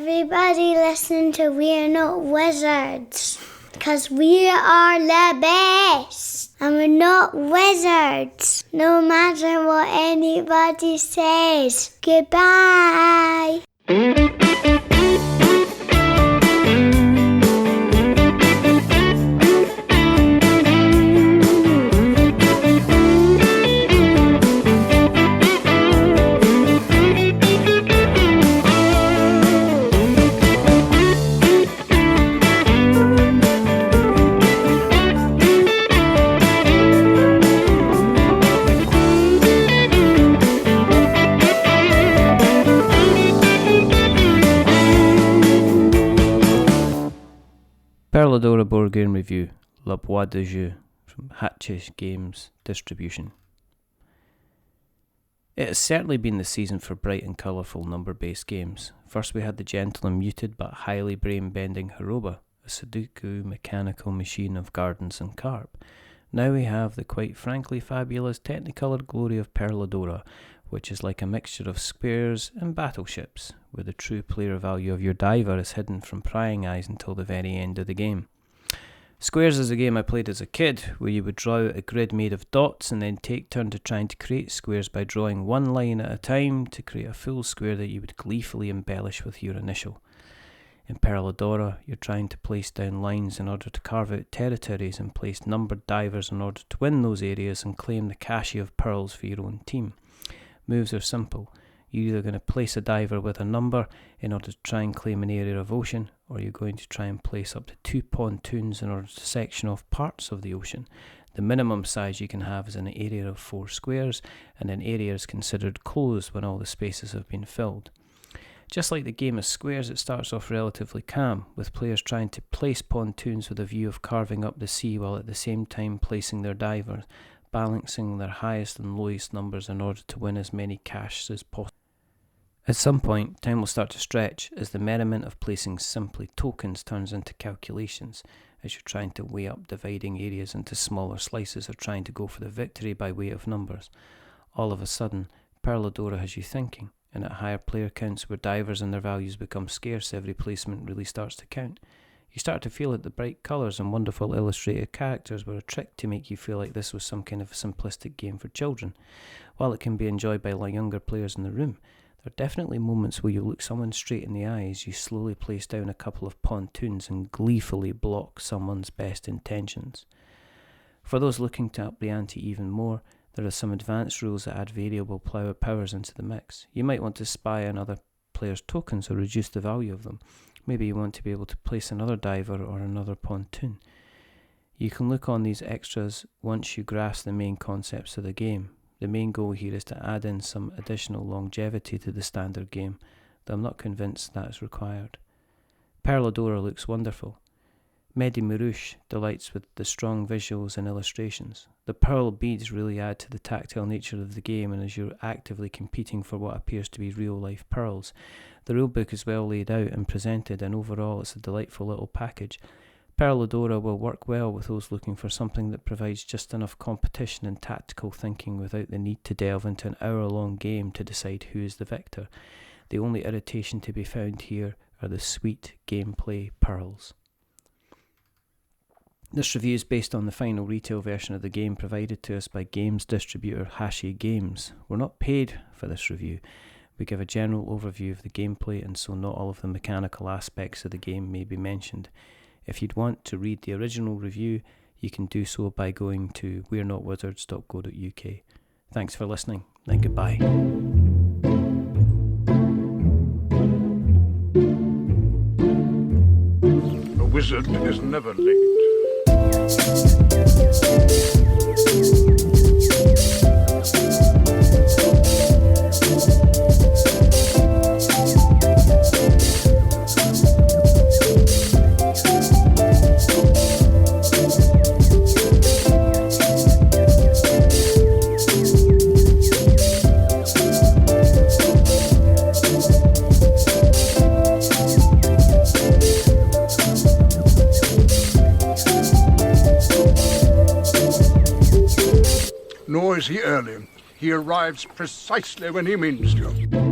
Everybody listen to We're Not Wizards, because we are the best, and we're not wizards, no matter what anybody says. Goodbye. Pearladora Board Game Review, Le Bois de Jeu, from Hachette Games Distribution. It has certainly been the season for bright and colourful number-based games. First we had the gentle and muted but highly brain-bending Haroba, a Sudoku mechanical machine of gardens and carp. Now we have the quite frankly fabulous technicoloured glory of Pearladora, which is like a mixture of squares and battleships, where the true player value of your diver is hidden from prying eyes until the very end of the game. Squares is a game I played as a kid, where you would draw out a grid made of dots and then take turns to trying to create squares by drawing one line at a time to create a full square that you would gleefully embellish with your initial. In Pearladora, you're trying to place down lines in order to carve out territories and place numbered divers in order to win those areas and claim the cache of pearls for your own team. Moves are simple. You're either going to place a diver with a number in order to try and claim an area of ocean, or you're going to try and place up to 2 pontoons in order to section off parts of the ocean. The minimum size you can have is an area of 4 squares, and an area is considered closed when all the spaces have been filled. Just like the game of squares, it starts off relatively calm, with players trying to place pontoons with a view of carving up the sea while at the same time placing their divers, balancing their highest and lowest numbers in order to win as many caches as possible. At some point, time will start to stretch as the merriment of placing simply tokens turns into calculations, as you're trying to weigh up dividing areas into smaller slices or trying to go for the victory by way of numbers. All of a sudden, Pearladora has you thinking, and at higher player counts where divers and their values become scarce, every placement really starts to count. You start to feel that the bright colours and wonderful illustrated characters were a trick to make you feel like this was some kind of a simplistic game for children. While it can be enjoyed by younger players in the room, there are definitely moments where you look someone straight in the eye as you slowly place down a couple of pontoons and gleefully block someone's best intentions. For those looking to up the ante even more, there are some advanced rules that add variable powers into the mix. You might want to spy on other players' tokens or reduce the value of them. Maybe you want to be able to place another diver or another pontoon. You can look on these extras once you grasp the main concepts of the game. The main goal here is to add in some additional longevity to the standard game, though I'm not convinced that is required. Pearladora looks wonderful. Mehdi Marouche delights with the strong visuals and illustrations. The pearl beads really add to the tactile nature of the game, and as you're actively competing for what appears to be real-life pearls. The rulebook is well laid out and presented, and overall it's a delightful little package. Pearladora will work well with those looking for something that provides just enough competition and tactical thinking without the need to delve into an hour-long game to decide who is the victor. The only irritation to be found here are the sweet gameplay pearls. This review is based on the final retail version of the game provided to us by games distributor Hachette Games. We're not paid for this review. We give a general overview of the gameplay, and so not all of the mechanical aspects of the game may be mentioned. If you'd want to read the original review, you can do so by going to we'renotwizards.co.uk. Thanks for listening, and goodbye. A wizard is never late. Nor is he early. He arrives precisely when he means to.